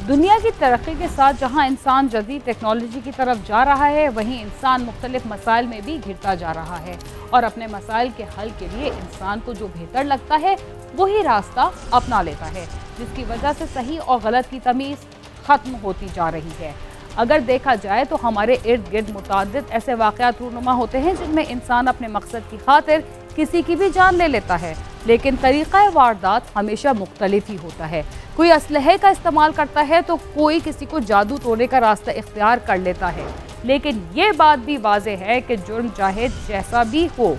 दुनिया की तरक्की के साथ जहां इंसान जदीद टेक्नोलॉजी की तरफ जा रहा है, वहीं इंसान मुख्तलिफ मसाइल में भी घिरता जा रहा है और अपने मसाइल के हल के लिए इंसान को जो बेहतर लगता है वही रास्ता अपना लेता है, जिसकी वजह से सही और गलत की तमीज़ ख़त्म होती जा रही है। अगर देखा जाए तो हमारे इर्द गिर्द मुतादिद ऐसे वाक़यात रूनुमा होते हैं जिनमें इंसान अपने मकसद की खातिर किसी की भी जान ले लेता है, लेकिन तरीक़ा वारदात हमेशा मुख्तलिफ ही होता है। कोई असलहे का इस्तेमाल करता है तो कोई किसी को जादू टोने का रास्ता इख्तियार कर लेता है। लेकिन ये बात भी वाज़ेह है कि जुर्म चाहे जैसा भी हो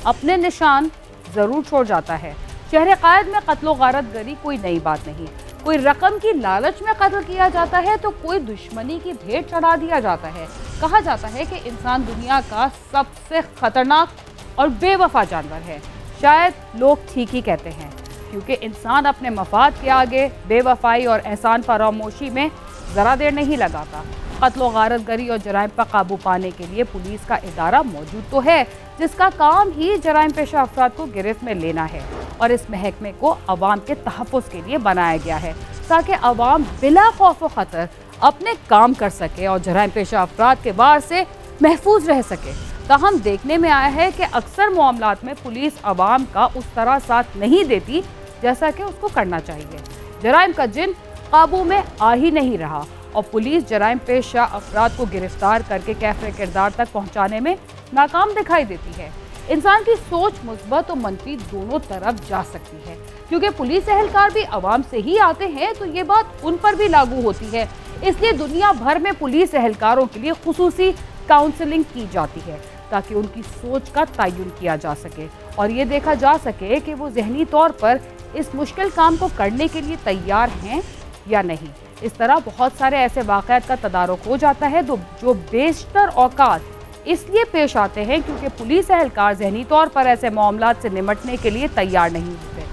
अपने निशान ज़रूर छोड़ जाता है। शहर क़ायद में क़त्ल गारत गरी कोई नई बात नहीं। कोई रकम की लालच में कत्ल किया जाता है तो कोई दुश्मनी की भेंट चढ़ा दिया जाता है। कहा जाता है कि इंसान दुनिया का सबसे खतरनाक और बेवफा जानवर है। शायद लोग ठीक ही कहते हैं, क्योंकि इंसान अपने मफाद के आगे बेवफाई और एहसान फरामोशी में ज़रा देर नहीं लगाता। कत्ल गारत गरी और जराइम पर काबू पाने के लिए पुलिस का इदारा मौजूद तो है, जिसका काम ही जराइम पेशा अफराद को गिरफ्त में लेना है, और इस महकमे को अवाम के तहफ़्फ़ुज़ के लिए बनाया गया है ताकि अवाम बिला खौफ व ख़तर अपने काम कर सके और जराइम पेशा अफराद के वार से महफूज रह सके। ताहम देखने में आया है कि अक्सर मामलात में पुलिस अवाम का उस तरह साथ नहीं देती जैसा कि उसको करना चाहिए। जराइम का जिन काबू में आ ही नहीं रहा और पुलिस जराइम पेशा अफराद को गिरफ्तार करके कैफ़े किरदार तक पहुँचाने में नाकाम दिखाई देती है। इंसान की सोच मुस्बत और मनफी दोनों तरफ जा सकती है, क्योंकि पुलिस एहलकार भी आवाम से ही आते हैं तो ये बात उन पर भी लागू होती है। इसलिए दुनिया भर में पुलिस एहलकारों के लिए खुसूसी काउंसलिंग की जाती है ताकि उनकी सोच का तयन किया जा सके और ये देखा जा सके कि वो ज़हनी तौर पर इस मुश्किल काम को करने के लिए तैयार हैं या नहीं। इस तरह बहुत सारे ऐसे वाक़यात का तदारुक हो जाता है जो बेशतर औकात इसलिए पेश आते हैं क्योंकि पुलिस एहलकार ज़हनी तौर पर ऐसे मामलात से निमटने के लिए तैयार नहीं होते।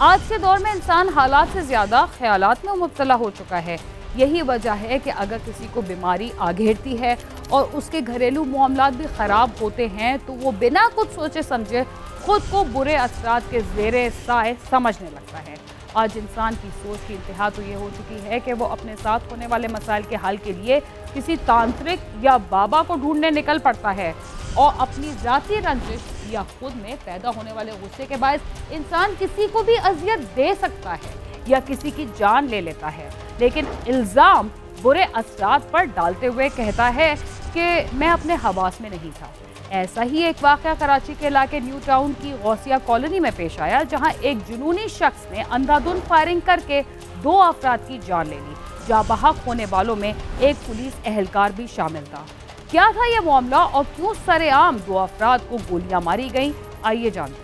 आज के दौर में इंसान हालात से ज़्यादा ख्यालात में मुब्तला हो चुका है। यही वजह है कि अगर किसी को बीमारी आ घेरती है और उसके घरेलू मामलात भी ख़राब होते हैं तो वो बिना कुछ सोचे समझे खुद को बुरे असरात के ज़ेरे साए समझने लगता है। आज इंसान की सोच की इंतहा तो ये हो चुकी है कि वो अपने साथ होने वाले मसाइल के हल के लिए किसी तांत्रिक या बाबा को ढूंढने निकल पड़ता है और अपनी ज़ाती रंजिश या खुद में पैदा होने वाले गुस्से के बायस इंसान किसी को भी अजियत दे सकता है या किसी की जान ले लेता है, लेकिन इल्ज़ाम बुरे असरात पर डालते हुए कहता है कि मैं अपने हवास में नहीं था। ऐसा ही एक वाक़या कराची के इलाके न्यू टाउन की गौसिया कॉलोनी में पेश आया, जहां एक जुनूनी शख्स ने अंधाधुंध फायरिंग करके 2 अफराद की जान ले ली। जाबहक होने वालों में एक पुलिस एहलकार भी शामिल था। क्या था यह मामला और क्यों सरेआम 2 अफराद को गोलियां मारी गईं, आइए जानते हैं।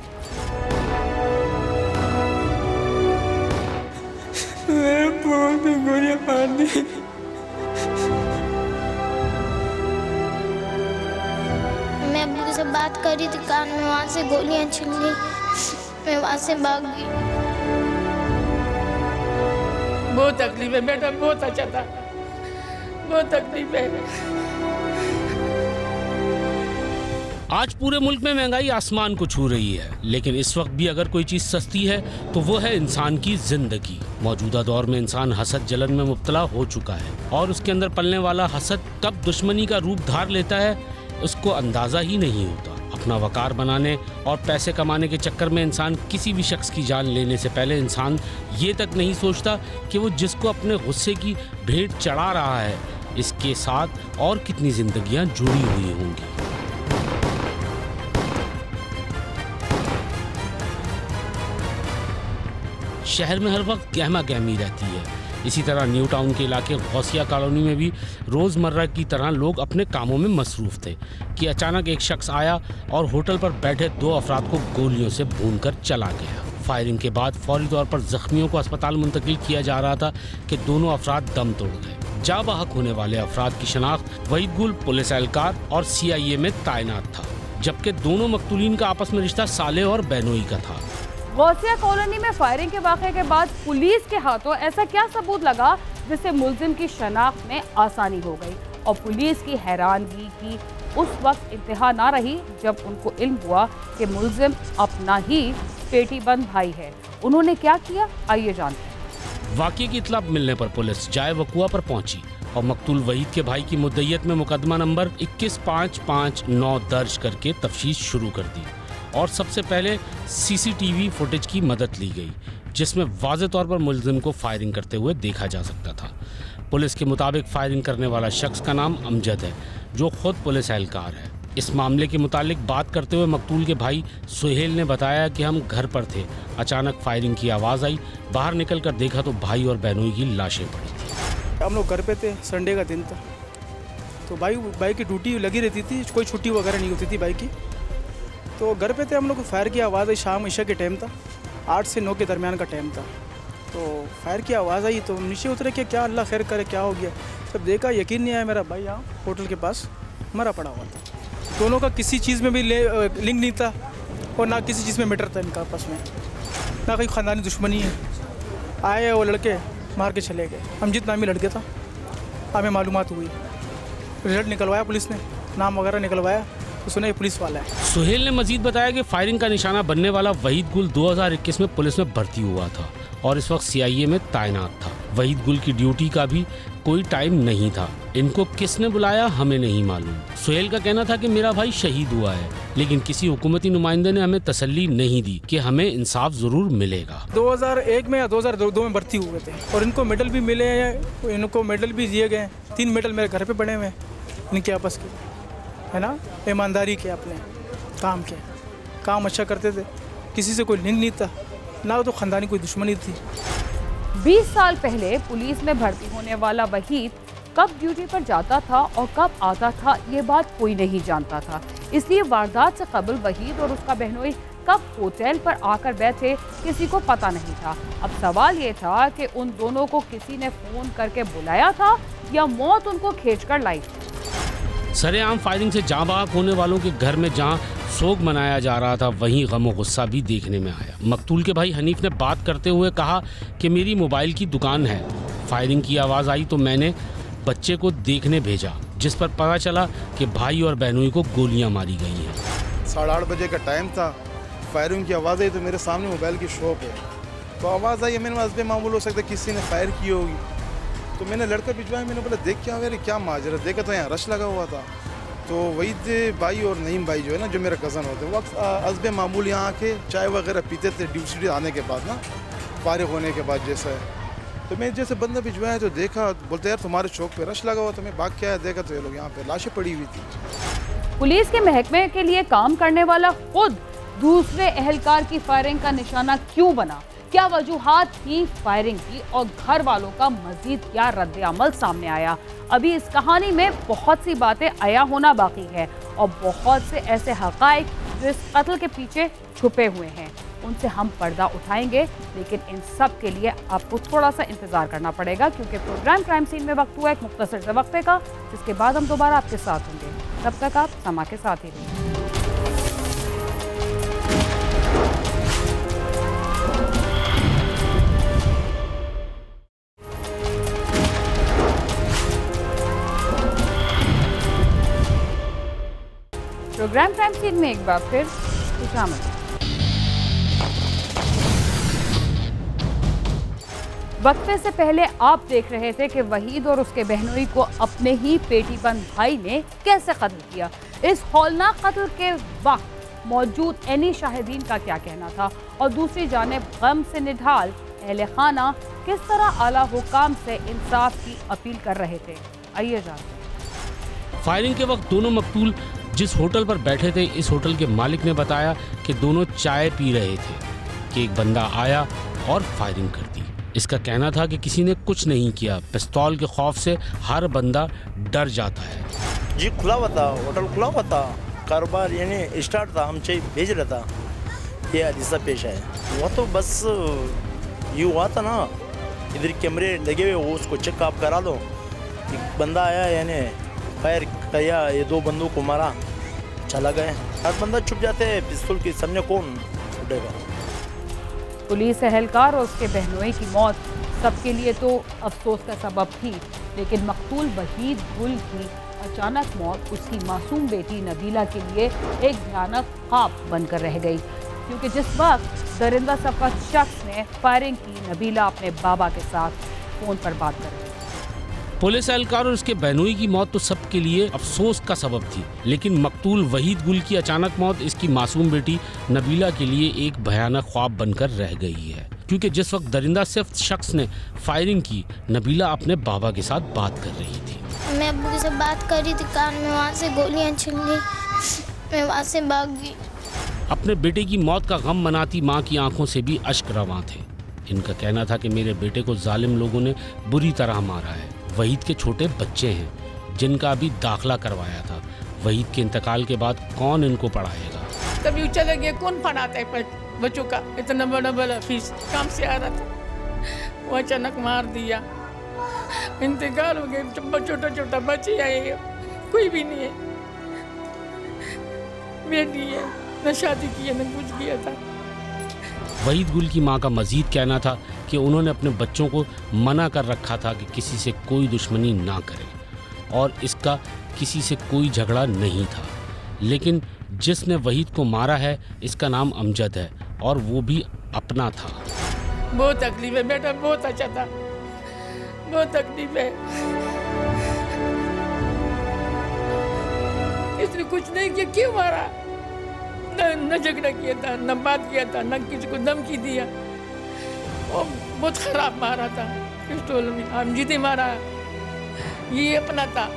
गोलियां मार दी। मैं अब्बू से बात कर रही थी, कान में वहाँ से गोलियां चल गई, मैं वहाँ से भाग गई। बहुत तकलीफ है बेटा, बहुत अच्छा था, बहुत तकलीफ है। आज पूरे मुल्क में महंगाई आसमान को छू रही है, लेकिन इस वक्त भी अगर कोई चीज़ सस्ती है तो वो है इंसान की जिंदगी। मौजूदा दौर में इंसान हसद जलन में मुब्तला हो चुका है और उसके अंदर पलने वाला हसद कब दुश्मनी का रूप धार लेता है उसको अंदाज़ा ही नहीं होता। अपना वकार बनाने और पैसे कमाने के चक्कर में इंसान किसी भी शख्स की जान लेने से पहले इंसान ये तक नहीं सोचता कि वो जिसको अपने गुस्से की भेंट चढ़ा रहा है इसके साथ और कितनी जिंदगियां जुड़ी हुई होंगी। शहर में हर वक्त गहमा गहमी रहती है। इसी तरह न्यू टाउन के इलाके गौसिया कॉलोनी में भी रोज़मर्रा की तरह लोग अपने कामों में मसरूफ़ थे कि अचानक एक शख्स आया और होटल पर बैठे 2 अफराद को गोलियों से भूनकर चला गया। फायरिंग के बाद फौरी तौर पर जख्मियों को अस्पताल मुंतकिल किया जा रहा था कि दोनों अफराद दम तोड़ गए। जाबहक होने वाले अफराद की शनाख्त वहीद गुल पुलिस एहलकार और CIA में तैनात था, जबकि दोनों मकतूलीन का आपस में रिश्ता साले और बहनोई का था। गौसिया कॉलोनी में फायरिंग के वाक़े के बाद पुलिस के हाथों ऐसा क्या सबूत लगा जिससे मुलजिम की शनाख्त में आसानी हो गई और पुलिस की हैरानगी की उस वक्त इंतहा ना रही जब उनको इल्म हुआ कि मुल्जिम अपना ही पेटीबंद भाई है। उन्होंने क्या किया, आइए जानते हैं। वाकये की इत्तला मिलने पर पुलिस जाए वकुआ पर पहुंची और मकतूल वहीद के भाई की मुद्दइयत में मुकदमा नंबर 21559 दर्ज करके तफ्तीश शुरू कर दी और सबसे पहले सीसीटीवी फुटेज की मदद ली गई, जिसमें वाज़े तौर पर मुल्जिम को फायरिंग करते हुए देखा जा सकता था। पुलिस के मुताबिक फायरिंग करने वाला शख्स का नाम अमजद है, जो खुद पुलिस एहलकार है। इस मामले के मुतालिक बात करते हुए मकतूल के भाई सुहेल ने बताया कि हम घर पर थे, अचानक फायरिंग की आवाज़ आई, बाहर निकल कर देखा तो भाई और बहनोई की लाशें पड़ी थी। हम लोग घर पे थे, संडे का दिन था, तो भाई की ड्यूटी लगी रहती थी, कोई छुट्टी वगैरह नहीं होती थी भाई की। तो घर पे थे हम लोग, फायर की आवाज़ आई, शाम ईशा के टाइम था, 8 से 9 के दरमियान का टाइम था। तो फायर की आवाज़ आई तो नीचे उतरे कि क्या अल्लाह खैर करे, क्या हो गया। जब देखा यकीन नहीं आया, मेरा भाई यहाँ होटल के पास मरा पड़ा हुआ था। दोनों का किसी चीज़ में भी लिंक नहीं था और ना किसी चीज़ में मैटर था इनका आपस में, ना कोई ख़ानदानी दुश्मनी है। आए वो लड़के मार के चले गए। अमजद नामी लड़के था, हमें मालूमात हुई, रिजल्ट निकलवाया पुलिस ने, नाम वगैरह निकलवाया तो सुना ये पुलिस वाला है। सुहेल ने मजीद बताया कि फायरिंग का निशाना बनने वाला वहीद गुल 2021 में पुलिस में भर्ती हुआ था और इस वक्त CIA में तैनात था। वहीद गुल की ड्यूटी का भी कोई टाइम नहीं था। इनको किसने बुलाया हमें नहीं मालूम। सुहेल का कहना था कि मेरा भाई शहीद हुआ है, लेकिन किसी हुकूमती नुमाइंदे ने हमें तसल्ली नहीं दी कि हमें इंसाफ जरूर मिलेगा। 2001 में या 2002 में भर्ती हुए थे और इनको मेडल भी मिले हैं, इनको मेडल भी दिए गए। 3 मेडल मेरे घर पे पड़े हुए हैं इनके आपस के, है ना, ईमानदारी के, अपने काम के, काम अच्छा करते थे, किसी से कोई लिंक नहीं था, ना तो ख़ानदानी कोई दुश्मनी थी। 20 साल पहले पुलिस में भर्ती होने वाला वहीद कब ड्यूटी पर जाता था और कब आता था, ये बात कोई नहीं जानता था। इसलिए वारदात से कबल वहीद और उसका बहनोई कब होटल पर आकर बैठे, किसी को पता नहीं था। अब सवाल ये था कि उन दोनों को किसी ने फ़ोन करके बुलाया था या मौत उनको खींच कर लाई। सरेआम फायरिंग से जाँ बहक होने वालों के घर में जहाँ सोग मनाया जा रहा था, वहीं गम और गुस्सा भी देखने में आया। मकतूल के भाई हनीफ ने बात करते हुए कहा कि मेरी मोबाइल की दुकान है, फायरिंग की आवाज़ आई तो मैंने बच्चे को देखने भेजा, जिस पर पता चला कि भाई और बहनोई को गोलियां मारी गई हैं। 8:30 बजे का टाइम था, फायरिंग की आवाज़ आई तो मेरे सामने मोबाइल की शॉप है, तो आवाज़ आई, मैंने हस्बे मामूल हो सकता है किसी ने फायर की होगी, तो मैंने लड़का भिजवाया, मैंने बोला देख क्या यार क्या माजरा, देखा तो यहाँ रश लगा हुआ था। तो वही भाई और नईम भाई जो है ना, जो मेरा कज़न होते हैं, वक्त हस्बे मामूल यहाँ आके चाय वगैरह पीते थे ड्यूटी आने के बाद ना, फारिग होने के बाद जैसा है। तो मैं जैसे बंदा भिजवाया तो देखा, बोलते यार तुम्हारे चौक पे रश लगा हुआ, तो मैं भाग के आया, देखा तो ये लोग यहाँ पे लाशें पड़ी हुई थी। पुलिस के महकमे के लिए काम करने वाला खुद दूसरे एहलकार की फायरिंग का निशाना क्यों बना, क्या वजूहात थी फायरिंग की और घर वालों का मजीद क्या रद्द-ए-अमल सामने आया। अभी इस कहानी में बहुत सी बातें आया होना बाकी है और बहुत से ऐसे हक़ाइक़ जो इस कत्ल के पीछे छुपे हुए हैं, उनसे हम पर्दा उठाएंगे। लेकिन इन सब के लिए आपको थोड़ा सा इंतज़ार करना पड़ेगा, क्योंकि प्रोग्राम क्राइम सीन में वक्त हुआ एक मुख्तसर से वक्फे का, जिसके बाद हम दोबारा आपके साथ होंगे। तब तक आप समा के साथ ही रहिए। प्रोग्राम क्राइम सीन में एक बार फिर खुशामद। वक्फे से पहले आप देख रहे थे कि वहीद और उसके बहनोई को अपने ही पेटीबंद भाई ने कैसे कत्ल किया। इस हौलनाक कत्ल के वक्त मौजूद एनी शाहिदीन का क्या कहना था और दूसरी जानिब गम से निढाल अहले खाना किस तरह आला हुकाम से इंसाफ की अपील कर रहे थे, आइए जानते हैं। फायरिंग के वक्त दोनों मकतूल जिस होटल पर बैठे थे, इस होटल के मालिक ने बताया कि दोनों चाय पी रहे थे कि एक बंदा आया और फायरिंग कर दी। इसका कहना था कि किसी ने कुछ नहीं किया, पिस्तौल के खौफ से हर बंदा डर जाता है। जी खुला हुआ था, होटल खुला हुआ था, कारोबार यानी स्टार्ट था, हम चाहिए भेज रहा था, ये हादसा पेश है। वो तो बस ये हुआ था ना, इधर कैमरे लगे हुए, वो उसको चेकअप करा दो, एक बंदा आया यानी फायर किया, ये 2 बंदों को मारा, चला गए। हर बंदा छुप जाते हैं, पिस्तौल की सामने कौन छुटेगा। पुलिस एहलकार और उसके बहनोई की मौत सबके लिए तो अफसोस का सबब थी, लेकिन मकतूल वहीद गुल की अचानक मौत उसकी मासूम बेटी नबीला के लिए एक भयानक ख्वाब बनकर रह गई, क्योंकि जिस वक्त दरिंदा सफर शख्स ने फायरिंग की, नबीला अपने बाबा के साथ फोन पर बात कर रही थी। पुलिस एहलकार और उसके बहनोई की मौत तो सबके लिए अफसोस का सबब थी, लेकिन मकतूल वहीद गुल की अचानक मौत इसकी मासूम बेटी नबीला के लिए एक भयानक ख्वाब बनकर रह गई है, क्योंकि जिस वक्त दरिंदा सिर्फ शख्स ने फायरिंग की, नबीला अपने बाबा के साथ बात कर रही थी। मैं अब्बू के साथ बात कर रही थी, कान में वहाँ से गोलियाँ चल गई, मैं वहाँ से भाग गई। अपने बेटे की मौत का गम मनाती माँ की आंखों से भी अश्क रवां थे। इनका कहना था कि मेरे बेटे को जालिम लोगों ने बुरी तरह मारा है। वहीद के छोटे बच्चे हैं जिनका अभी दाखिला करवाया था। वहीद के इंतकाल के बाद कौन इनको पढ़ाएगा? तभी चले गए, कौन पढ़ाता है बच्चों का? इतना बड़ा बड़ा फीस काम से आ रहा था, वो अचानक मार दिया, इंतकाल हो गए। छोटा छोटा बच्चे आए, कोई भी नहीं है, बेटी है, न शादी की है न कुछ किया था। वहीद गुल की मां का मजीद कहना था कि उन्होंने अपने बच्चों को मना कर रखा था कि किसी से कोई दुश्मनी ना करें और इसका किसी से कोई झगड़ा नहीं था, लेकिन जिसने वहीद को मारा है इसका नाम अमजद है और वो भी अपना था। बहुत तकलीफ है बेटा, बहुत अच्छा था, बहुत तकलीफ है। इसने कुछ नहीं किया, क्यों मारा? न झगड़ा किया था, न बात किया था, न किसी को धमकी दिया। वो बहुत खराब मारा था, पिस्तौल में अमजद मारा, ये अपना था।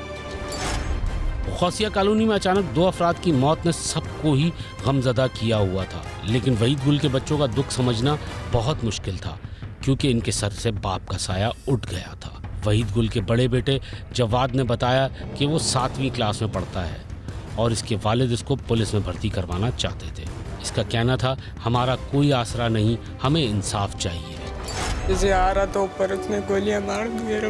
गौसिया कॉलोनी में अचानक 2 अफराद की मौत ने सबको ही गमजदा किया हुआ था, लेकिन वहीद गुल के बच्चों का दुख समझना बहुत मुश्किल था, क्योंकि इनके सर से बाप का साया उठ गया था। वहीद गुल के बड़े बेटे जवाद ने बताया कि वो 7वीं क्लास में पढ़ता है और इसके वालिद इसको पुलिस में भर्ती करवाना चाहते थे। इसका कहना था, हमारा कोई आसरा नहीं, हमें इंसाफ चाहिए। जैसे आ रहा तो ऊपर उसने गोलियां मार दी, मेरे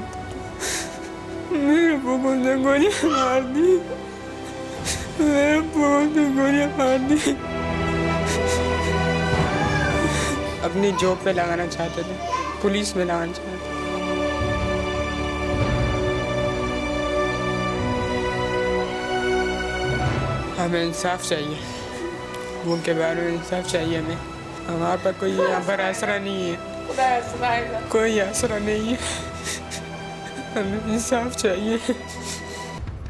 बुगुल ने गोलियां मार दी, मेरे बुगुल ने गोलियां मार दी। अपनी जॉब पे लगाना चाहते थे, पुलिस में लगाना चाहते थे। हमें इंसाफ चाहिए, उनके बारे में इंसाफ चाहिए हमें। हमारे पर कोई यहाँ पर आसरा नहीं है, कोई आसरा नहीं है, हमें इंसाफ चाहिए।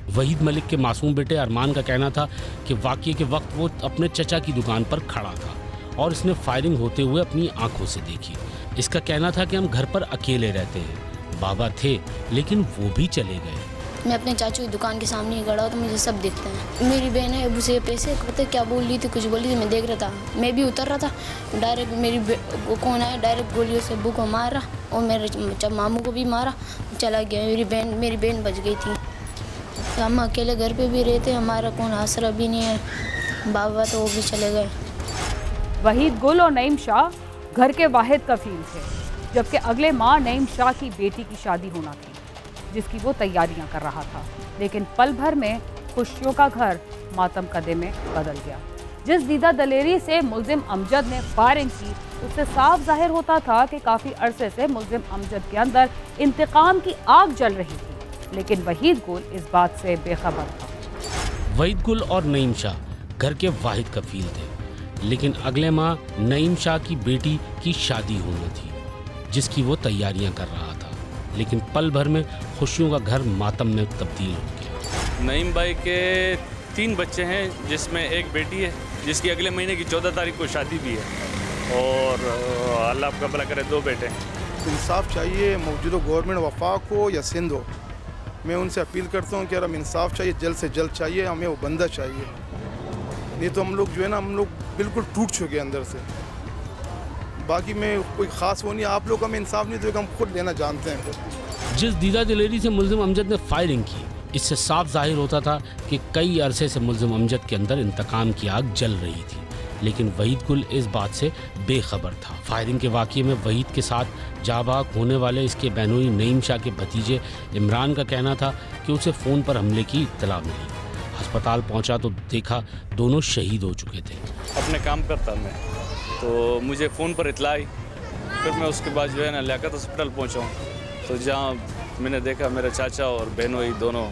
वहीद मलिक के मासूम बेटे अरमान का कहना था कि वाक़ये के वक्त वो अपने चचा की दुकान पर खड़ा था और इसने फायरिंग होते हुए अपनी आंखों से देखी। इसका कहना था कि हम घर पर अकेले रहते हैं, बाबा थे लेकिन वो भी चले गए। मैं अपने चाचू की दुकान के सामने ही खड़ा हूँ तो मुझे सब दिखते हैं। मेरी बहन है, उसे पैसे पता क्या बोल रही थी, कुछ बोल रही थी, मैं देख रहा था। मैं भी उतर रहा था, डायरेक्ट मेरी वो कौन आया, डायरेक्ट गोलियों से अब्बू को मारा और मेरे मामू को भी मारा, चला गया। मेरी बहन बच गई थी। हम अकेले घर पे भी रहते, हमारा कौन आसरा भी नहीं है, बाबा तो वो भी चले गए। वहीद गुल और नईम शाह घर के वाहिद कफील थे, जबकि अगले माह नईम शाह की बेटी की शादी होना थी, जिसकी वो तैयारियां कर रहा था। लेकिन पल भर में खुशियों का घर मातम कदे में बदल गया। जिस दीदा दलेरी से मुल्जिम अमजद ने फायरिंग की, उससे साफ जाहिर होता था कि काफ़ी अरसे से मुल्जिम अमजद के अंदर इंतकाम की आग जल रही थी, लेकिन वहीद गुल इस बात से बेखबर था। वहीद गुल और नईम शाह घर के वाहिद कफील थे, लेकिन अगले माह नईम शाह की बेटी की शादी होनी थी, जिसकी वो तैयारियां कर रहा था। लेकिन पल भर में खुशियों का घर मातम में तब्दील हो गया। नईम भाई के 3 बच्चे हैं, जिसमें एक बेटी है जिसकी अगले महीने की 14 तारीख को शादी भी है, और अल्लाह आपका भला करे 2 बेटे हैं। इंसाफ चाहिए, मौजूदा गवर्नमेंट वफाक हो या सिंध हो, मैं उनसे अपील करता हूँ कि यार हमें इंसाफ चाहिए, जल्द से जल्द चाहिए, हमें वो बंदा चाहिए। नहीं तो हम लोग जो है ना, हम लोग बिल्कुल टूट चुके हैं अंदर से। बाकी में कोई ख़ास वो नहीं, आप लोग हमें इंसाफ नहीं देगा, हम खुद लेना जानते हैं। जिस दीदा दिलेरी से मुल्जिम अमजद ने फायरिंग की, इससे साफ जाहिर होता था कि कई अरसे से मुल्जिम अमजद के अंदर इंतकाम की आग जल रही थी, लेकिन वहीद गुल इस बात से बेखबर था। फायरिंग के वाक़ये में वहीद के साथ जाबाक होने वाले इसके बहनोई नईम शाह के भतीजे इमरान का कहना था कि उसे फ़ोन पर हमले की इत्तला मिली। अस्पताल पहुंचा तो देखा दोनों शहीद हो चुके थे। अपने काम करता मैं, तो मुझे फ़ोन पर इत्तला आई फिर मैं उसके बाद जो है ना लियाकत हॉस्पिटल पहुँचा हूँ, तो जहाँ मैंने देखा मेरे चाचा और बहनोई दोनों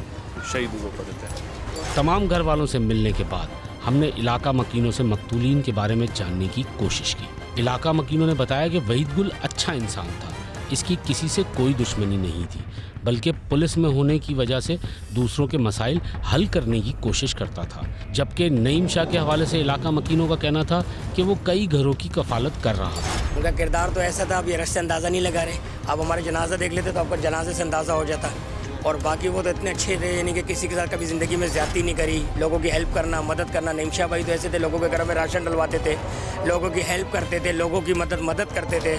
शहीद हुए पड़े थे। तमाम घर वालों से मिलने के बाद हमने इलाका मकीनों से मकतूलीन के बारे में जानने की कोशिश की। इलाका मकीनों ने बताया कि वहीद गुल अच्छा इंसान था, इसकी किसी से कोई दुश्मनी नहीं थी, बल्कि पुलिस में होने की वजह से दूसरों के मसाइल हल करने की कोशिश करता था। जबकि नईम शाह के हवाले से इलाका मकीनों का कहना था कि वो कई घरों की कफालत कर रहा था। उनका किरदार तो ऐसा था, आप ये रस से अंदाज़ा नहीं लगा रहे। आप हमारे जनाजा देख लेते तो आपको जनाजे से अंदाज़ा हो जाता। और बाकी वो तो इतने अच्छे थे, यानी कि किसी के साथ कभी ज़िंदगी में ज़्यादती नहीं करी, लोगों की हेल्प करना, मदद करना। नईम शाह भाई तो ऐसे थे, लोगों के घर में राशन डलवाते थे, लोगों की हेल्प करते थे, लोगों की मदद करते थे।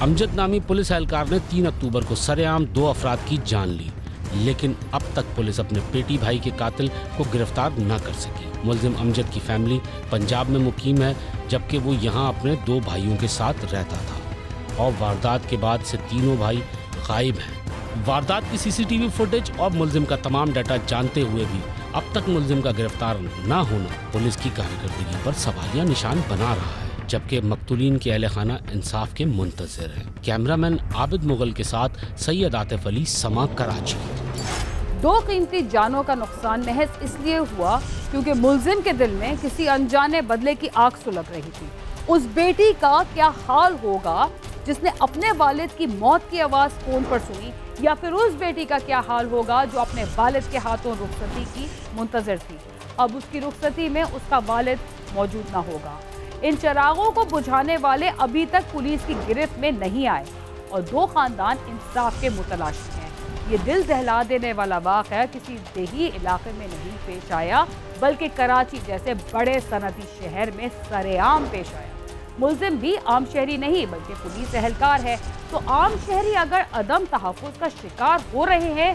अमजद नामी पुलिस एहलकार ने 3 अक्टूबर को सरेआम 2 अफराद की जान ली, लेकिन अब तक पुलिस अपने पेटी भाई के कातिल को गिरफ्तार न कर सकी। मुलजिम अमजद की फैमिली पंजाब में मुकीम है, जबकि वो यहाँ अपने 2 भाइयों के साथ रहता था और वारदात के बाद से तीनों भाई गायब हैं। वारदात की सीसीटीवी फुटेज और मुलजिम का तमाम डाटा जानते हुए भी अब तक मुलजिम का गिरफ्तार न होना पुलिस की कारकर्दगी पर सवालिया निशान बना रहा है, जबकि मकतूलीन के अहले खाना इंसाफ के मुंतज़िर हैं। कैमरामैन आबिद मुगल के साथ सैयद आतिफ अली, समा, कराची। 2 कीमती जानों का नुकसान महज इसलिए हुआ क्योंकि मुलजिम के दिल में किसी अनजाने बदले की आग सुलग रही थी। उस बेटी का क्या हाल होगा जिसने अपने वालिद की मौत की आवाज़ फ़ोन पर सुनी, या फिर उस बेटी का क्या हाल होगा जो अपने वालिद के हाथों रुखसती की मुंतज़िर थी। अब उसकी रुखसती में उसका वालिद मौजूद ना होगा। इन चिरागों को बुझाने वाले अभी तक पुलिस की गिरफ्त में नहीं आए और 2 खानदान इंसाफ के मुतलाशी हैं। ये दिल दहला देने वाला वाक़या किसी देही इलाके में नहीं पेश आया, बल्कि कराची जैसे बड़े सनती शहर में सरेआम पेश आया। मुलजिम भी आम शहरी नहीं बल्कि पुलिस एहलकार है, तो आम शहरी अगर अदम तहफ़्फ़ुज़ का शिकार हो रहे हैं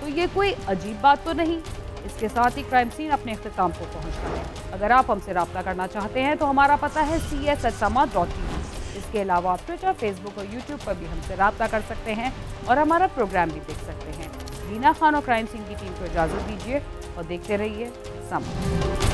तो ये कोई अजीब बात तो नहीं। इसके साथ ही क्राइम सीन अपने इख्तिताम को पहुंचता है। अगर आप हमसे रब्ता करना चाहते हैं तो हमारा पता है cs@sama.tv। इसके अलावा आप ट्विटर, फेसबुक और यूट्यूब पर भी हमसे रब्ता कर सकते हैं और हमारा प्रोग्राम भी देख सकते हैं। रीना खान और क्राइम सीन की टीम को इजाज़त दीजिए और देखते रहिए समा।